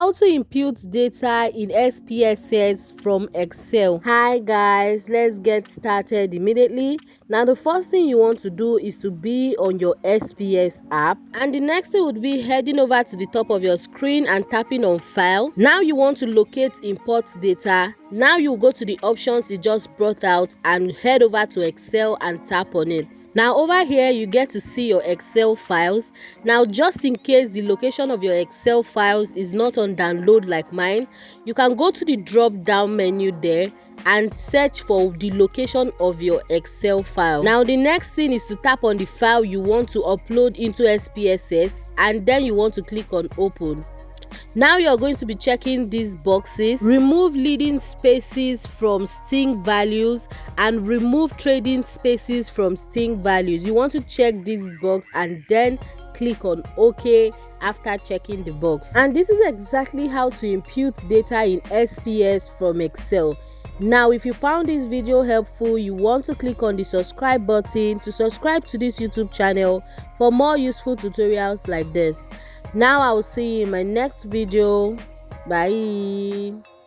How to input data in SPSS from Excel. Hi guys, let's get started immediately. Now the first thing you want to do is to be on your SPS app, and the next thing would be heading over to the top of your screen and tapping on File. Now you want to locate Import Data. Now you go to the options you just brought out and head over to Excel and tap on it. Now over here you get to see your Excel files. Now just in case the location of your Excel files is not on download like mine, you can go to the drop down menu there and search for the location of your Excel file. Now the next thing is to tap on the file you want to upload into SPSS, and then you want to click on open. Now you're going to be checking these boxes: remove leading spaces from string values and remove trading spaces from string values. You want to check this box and then click on OK after checking the box. And this is exactly how to input data in SPS from Excel. Now if you found this video helpful, you want to click on the subscribe button to subscribe to this YouTube channel for more useful tutorials like this. Now I will see you in my next video. Bye.